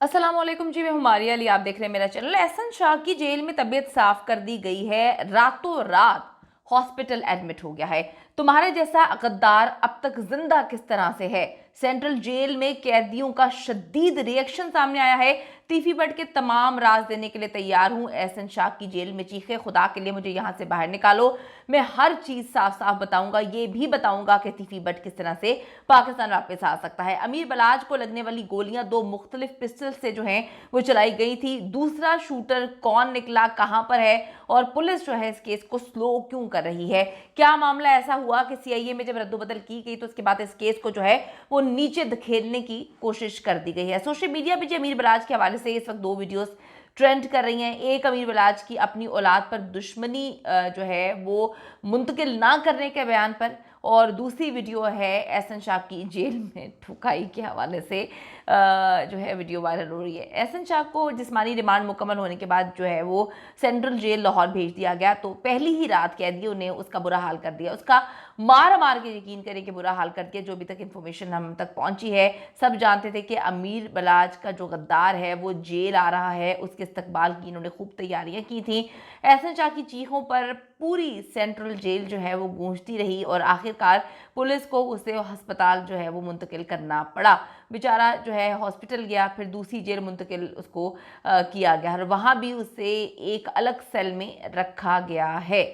अस्सलाम वालेकुम जी, मैं हुमारिया अली। आप देख रहे हैं मेरा चैनल। एहसन शाह की जेल में तबीयत साफ कर दी गई है, रातों रात हॉस्पिटल एडमिट हो गया है। तुम्हारे जैसा गद्दार अब तक जिंदा किस तरह से है? सेंट्रल जेल में कैदियों का शदीद रिएक्शन सामने आया है। टीफी बट के तमाम राज देने के लिए तैयार हूं। एहसन शाह की जेल में चीखे खुदा के लिए मुझे यहां से बाहर निकालो। मैं हर चीज साफ साफ बताऊंगा। ये भी बताऊंगा कि टीफी बट किस तरह से पाकिस्तान वापस आ सकता है। अमीर बलाज को लगने वाली गोलियां दो मुख्तलिफ पिस्टल से जो हैं वो चलाई गई थी। दूसरा शूटर कौन निकला, कहां पर है, और पुलिस जो है इस केस को स्लो क्यों कर रही है? क्या मामला ऐसा हुआ कि सीआईए में जब रद्दोबदल की गई तो उसके बाद इस केस को जो है वो नीचे धकेलने की कोशिश कर दी गई है। सोशल मीडिया पे जो अमीर बलाज के हवाले से इस वक्त दो वीडियोस ट्रेंड कर रही हैं। एक अमीर बलाज की अपनी औलाद पर दुश्मनी जो है वो मुंतकिल ना करने के बयान पर, और दूसरी वीडियो है एहसन शाह की जेल में ठुकाई के हवाले से जो है वीडियो वायरल हो रही है। एहसन शाह को जिस्मानी रिमांड मुकम्मल होने के बाद जो है वो सेंट्रल जेल लाहौर भेज दिया गया, तो पहली ही रात कैदियों ने उसका बुरा हाल कर दिया। उसका मार मार के, यकीन करें कि बुरा हाल कर दिया। जो अभी तक इन्फॉर्मेशन हम तक पहुंची है, सब जानते थे कि अमीर बलाज का जो गद्दार है वो जेल आ रहा है। उसके इस्तकबाल की इन्होंने खूब तैयारियां की थी। एहसन शाह की चीखों पर पूरी सेंट्रल जेल जो है वो गूंजती रही और आखिरकार पुलिस को उसे अस्पताल जो है वो मुंतकिल करना पड़ा। बेचारा जो है हॉस्पिटल गया, फिर दूसरी जेल मुंतकिल उसको किया गया और वहाँ भी उसे एक अलग सेल में रखा गया है।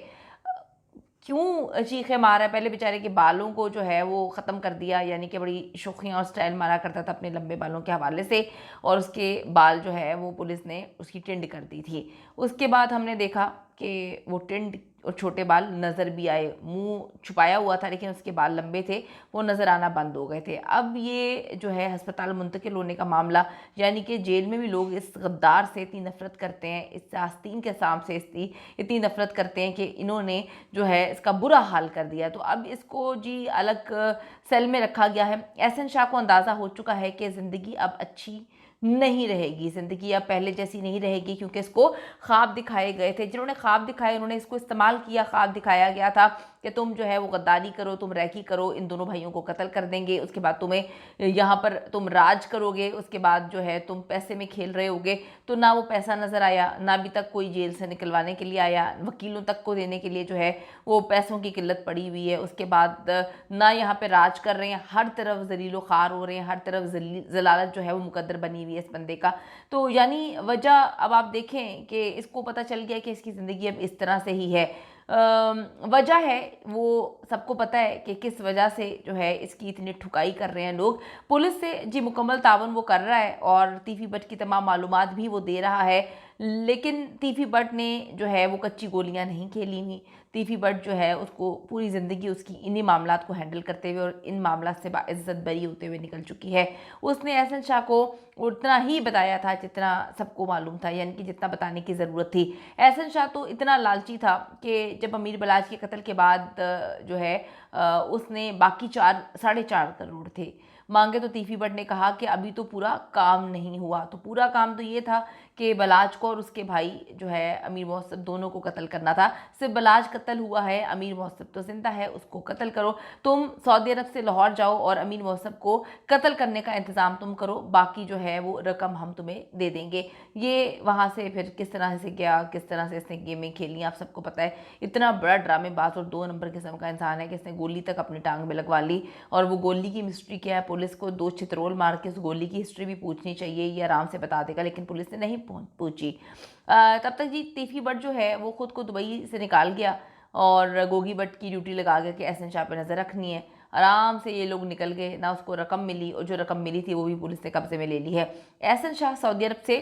क्यों चीखे मारा? पहले बेचारे के बालों को जो है वो ख़त्म कर दिया, यानी कि बड़ी शौखियाँ और स्टाइल मारा करता था अपने लंबे बालों के हवाले से, और उसके बाल जो है वो पुलिस ने उसकी टिंड कर दी थी। उसके बाद हमने देखा कि वो टिंड और छोटे बाल नज़र भी आए। मुंह छुपाया हुआ था लेकिन उसके बाल लंबे थे, वो नज़र आना बंद हो गए थे। अब ये जो है अस्पताल मुंतकिल होने का मामला, यानी कि जेल में भी लोग इस गद्दार से इतनी नफरत करते हैं, इस आस्तीन के साम से इतनी नफरत करते हैं कि इन्होंने जो है इसका बुरा हाल कर दिया। तो अब इसको जी अलग सेल में रखा गया है। एहसन शाह को अंदाज़ा हो चुका है कि ज़िंदगी अब अच्छी नहीं रहेगी, ज़िंदगी अब पहले जैसी नहीं रहेगी, क्योंकि इसको ख्वाब दिखाए गए थे। जिन्होंने ख्वाब दिखाए उन्होंने इसको इस्तेमाल किया। ख्वाब दिखाया गया था कि तुम जो है वो गद्दारी करो, तुम रैकी करो, इन दोनों भाइयों को कत्ल कर देंगे, उसके बाद तुम्हें यहाँ पर तुम राज करोगे, उसके बाद जो है तुम पैसे में खेल रहे होगे। तो ना वो पैसा नज़र आया, ना अभी तक कोई जेल से निकलवाने के लिए आया, वकीलों तक को देने के लिए जो है वो पैसों की किल्लत पड़ी हुई है। उसके बाद ना यहाँ पे राज कर रहे हैं, हर तरफ जलीलो खार हो रहे हैं, हर तरफ जलालत जो है वो मुकद्दर बनी हुई है इस बंदे का। तो यानी वजह अब आप देखें कि इसको पता चल गया कि इसकी ज़िंदगी अब इस तरह से ही है। वजह है वो सबको पता है कि किस वजह से जो है इसकी इतनी ठुकाई कर रहे हैं लोग। पुलिस से जी मुकम्मल तावन वो कर रहा है और तीफी बट की तमाम मालूमात भी वो दे रहा है, लेकिन तीफी बट ने जो है वो कच्ची गोलियां नहीं खेली हुई। तीफी बट जो है उसको पूरी ज़िंदगी उसकी इन्हीं मामलात को हैंडल करते हुए और इन मामला से बाइज़्ज़त बरी होते हुए निकल चुकी है। उसने एहसन शाह को उतना ही बताया था जितना सबको मालूम था, यानी कि जितना बताने की ज़रूरत थी। एहसन शाह तो इतना लालची था कि जब अमीर बलाज के कत्ल के बाद जो है उसने बाकी 4.5 करोड़ थे मांगे, तो तीफी बट ने कहा कि अभी तो पूरा काम नहीं हुआ। तो पूरा काम तो ये था कि बलाज को और उसके भाई जो है अमीर मोहसिब दोनों को कत्ल करना था। सिर्फ बलाज कत्ल हुआ है, अमीर मोहसिब तो जिंदा है, उसको कत्ल करो। तुम सऊदी अरब से लाहौर जाओ और अमीर मोहसिब को कत्ल करने का इंतज़ाम तुम करो, बाकी जो है वो रकम हम तुम्हें दे देंगे। ये वहाँ से फिर किस तरह से गया, किस तरह से इसने गेमें खेली, आप सबको पता है। इतना बड़ा ड्रामेबाज और 2 नंबर किस्म का इंसान है कि इसने गोली तक अपनी टांग में लगवा ली। और वो गोली की मिस्ट्री क्या है, पुलिस को 2 छितरोल मार के उस गोली की हिस्ट्री भी पूछनी चाहिए, ये आराम से बता देगा, लेकिन पुलिस ने नहीं पूछी। तब तक जी तीफी बट जो है वो खुद को दुबई से निकाल गया और गोगी बट की ड्यूटी लगा गया कि एहसन शाह पे नज़र रखनी है। आराम से ये लोग निकल गए, ना उसको रकम मिली, और जो रकम मिली थी वो भी पुलिस ने कब्जे में ले ली है। एहसन शाह सऊदी अरब से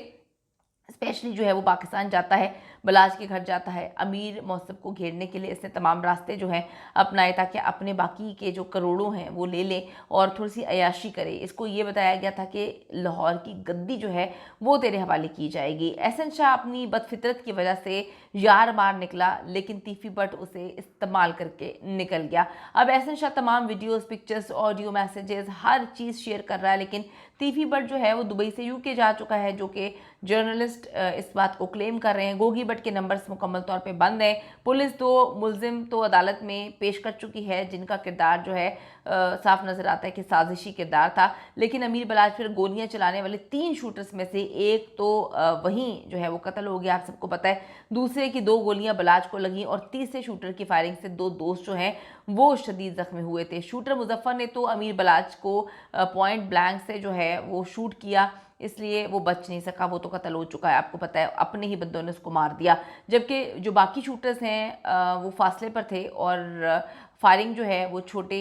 स्पेशली जो है वो पाकिस्तान जाता है, बलाज के घर जाता है। अमीर मौसम को घेरने के लिए इसने तमाम रास्ते जो हैं अपनाए ताकि अपने बाकी के जो करोड़ों हैं वो ले ले और थोड़ी सी अयाशी करे। इसको ये बताया गया था कि लाहौर की गद्दी जो है वो तेरे हवाले की जाएगी। एहसन शाह अपनी बदफितरत की वजह से यार मार निकला, लेकिन तीफी बट उसे इस्तेमाल करके निकल गया। अब एहसन शाह तमाम वीडियोज़, पिक्चर्स, ऑडियो मैसेजेस, हर चीज़ शेयर कर रहा है, लेकिन तीफी भट्ट जो है वो दुबई से यूके जा चुका है, जो कि जर्नलिस्ट इस बात को क्लेम कर रहे हैं। गोगी भट्ट के नंबर्स मुकम्मल तौर पे बंद हैं। पुलिस 2 मुलजिम तो अदालत में पेश कर चुकी है, जिनका किरदार जो है साफ नज़र आता है कि साजिशी किरदार था। लेकिन अमीर बलाच फिर गोलियां चलाने वाले 3 शूटर्स में से एक तो वहीं जो है वो कत्ल हो गया, आप सबको पता है। दूसरे की 2 गोलियां बलाच को लगी और तीसरे शूटर की फायरिंग से 2 दोस्त जो हैं वो शदीद जख्मी हुए थे। शूटर मुजफ्फर ने तो अमीर बलाच को पॉइंट ब्लैंक से जो है वो शूट किया, इसलिए वो बच नहीं सका, वो तो कत्ल हो चुका है, आपको पता है। अपने ही बंदों ने उसको मार दिया। जबकि जो बाकी शूटर्स हैं वो फासले पर थे और फायरिंग जो है वो छोटे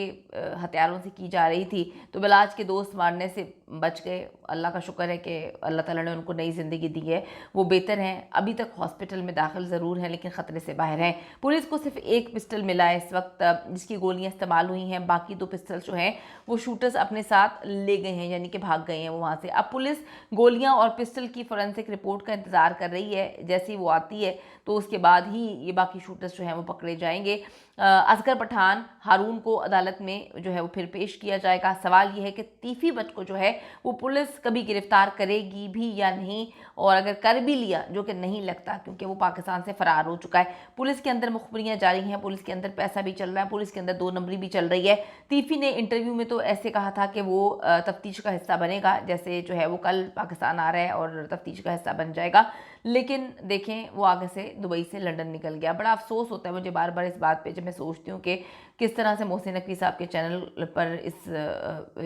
हथियारों से की जा रही थी। तो बलाच के दोस्त मारने से बच गए। अल्लाह का शुक्र है कि अल्लाह ताला ने उनको नई ज़िंदगी दी है, वो बेहतर हैं। अभी तक हॉस्पिटल में दाखिल ज़रूर हैं लेकिन ख़तरे से बाहर हैं। पुलिस को सिर्फ एक पिस्टल मिला है इस वक्त, जिसकी गोलियां इस्तेमाल हुई हैं। बाकी 2 पिस्टल जो हैं वो शूटर्स अपने साथ ले गए हैं, यानी कि भाग गए हैं वो वहाँ से। अब पुलिस गोलियां और पिस्टल की फोरेंसिक रिपोर्ट का इंतज़ार कर रही है। जैसे ही वो आती है तो उसके बाद ही ये बाकी शूटर्स जो हैं वो पकड़े जाएंगे। असगर पठान हारून को अदालत में जो है वो फिर पेश किया जाएगा। सवाल ये है कि तीफी भट्ट को जो है वो पुलिस कभी गिरफ्तार करेगी भी या नहीं, और अगर कर भी लिया, जो कि नहीं लगता क्योंकि वो पाकिस्तान से फरार हो चुका है। पुलिस के अंदर मुखबरियाँ जारी हैं, पुलिस के अंदर पैसा भी चल रहा है, पुलिस के अंदर 2 नंबरी भी चल रही है। तीफी ने इंटरव्यू में तो ऐसे कहा था कि वो तफ्तीश का हिस्सा बनेगा, जैसे जो है वो कल पाकिस्तान आ रहा है और तफ्तीश का हिस्सा बन जाएगा। लेकिन देखें वो आगे से दुबई से लंदन निकल गया। बड़ा अफसोस होता है मुझे बार बार इस बात पे, जब मैं सोचती हूँ कि किस तरह से मोहसिन नकवी साहब के चैनल पर इस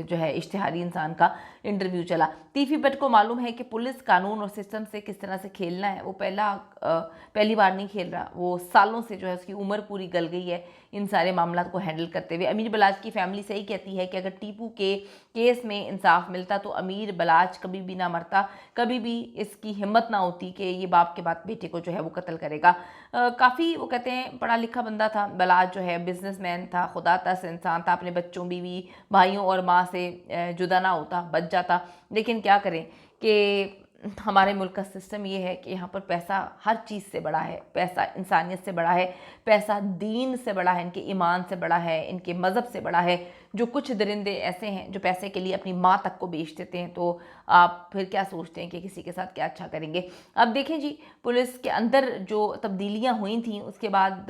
जो है इश्तिहारी इंसान का इंटरव्यू चला। तीफी भट्ट को मालूम है कि पुलिस कानून और सिस्टम से किस तरह से खेलना है। वो पहली बार नहीं खेल रहा, वो सालों से जो है उसकी उम्र पूरी गल गई है इन सारे मामला को हैंडल करते हुए। अमीर बलाच की फैमिली सही कहती है कि अगर टीपू के केस में इंसाफ मिलता तो अमीर बलाच कभी भी ना मरता, कभी भी इसकी हिम्मत ना होती कि ये बाप के बाद बेटे को जो है वो कत्ल करेगा। काफ़ी वो कहते हैं पढ़ा लिखा बंदा था बलाच, जो है बिजनेसमैन था, खुदा तरस इंसान था, अपने बच्चों, बीवी, भाइयों और माँ से जुदा ना होता, बच जाता। लेकिन क्या करें कि हमारे मुल्क का सिस्टम ये है कि यहाँ पर पैसा हर चीज़ से बड़ा है, पैसा इंसानियत से बड़ा है, पैसा दीन से बड़ा है, इनके ईमान से बड़ा है, इनके मज़हब से बड़ा है। जो कुछ दरिंदे ऐसे हैं जो पैसे के लिए अपनी माँ तक को बेच देते हैं, तो आप फिर क्या सोचते हैं कि किसी के साथ क्या अच्छा करेंगे। अब देखें जी, पुलिस के अंदर जो तब्दीलियाँ हुई थी उसके बाद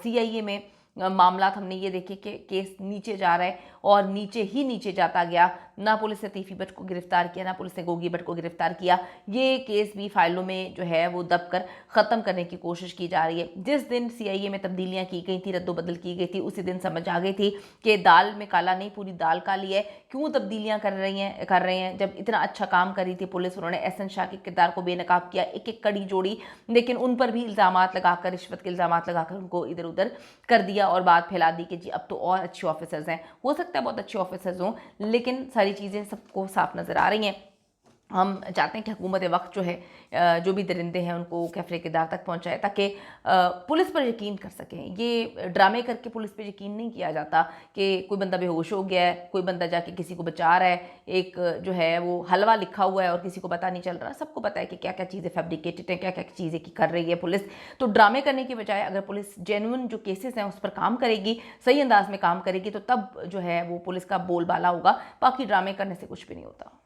CIA में मामला हमने ये देखे कि केस नीचे जा रहा है और नीचे ही नीचे जाता गया। ना पुलिस ने तीफी भट्ट को गिरफ्तार किया, ना पुलिस ने गोगी भट्ट को गिरफ्तार किया। ये केस भी फाइलों में जो है वो दब कर ख़त्म करने की कोशिश की जा रही है। जिस दिन CIA में तब्दीलियाँ की गई थी, रद्दोबदल की गई थी, उसी दिन समझ आ गई थी कि दाल में काला नहीं, पूरी दाल काली है। क्यों तब्दीलियाँ कर रहे हैं जब इतना अच्छा काम कर रही थी पुलिस। उन्होंने एहसन शाह के किरदार को बेनकाब किया, एक एक कड़ी जोड़ी, लेकिन उन पर भी इल्ज़ामात लगाकर, रिश्वत के इल्ज़ामात लगाकर उनको इधर उधर कर दिया और बात फैला दी कि जी अब तो और अच्छे ऑफिसर्स हैं। हो सकता है बहुत अच्छे ऑफिसर्स हों, लेकिन सारी चीज़ें सबको साफ नज़र आ रही हैं। हम चाहते हैं कि हुकूमत वक्त जो है जो भी दरिंदे हैं उनको कैफरे किरदार तक पहुंचाए, ताकि पुलिस पर यकीन कर सकें। ये ड्रामे करके पुलिस पर यकीन नहीं किया जाता कि कोई बंदा बेहोश हो गया है, कोई बंदा जाके किसी को बचा रहा है, एक जो है वो हलवा लिखा हुआ है और किसी को पता नहीं चल रहा। सबको पता है कि क्या क्या चीज़ें फैब्रिकेटेड हैं, क्या क्या चीज़ें की कर रही है पुलिस। तो ड्रामे करने की बजाय अगर पुलिस जेन्युइन जो केसेस हैं उस पर काम करेगी, सही अंदाज में काम करेगी, तो तब जो है वो पुलिस का बोलबाला होगा। बाकी ड्रामे करने से कुछ भी नहीं होता।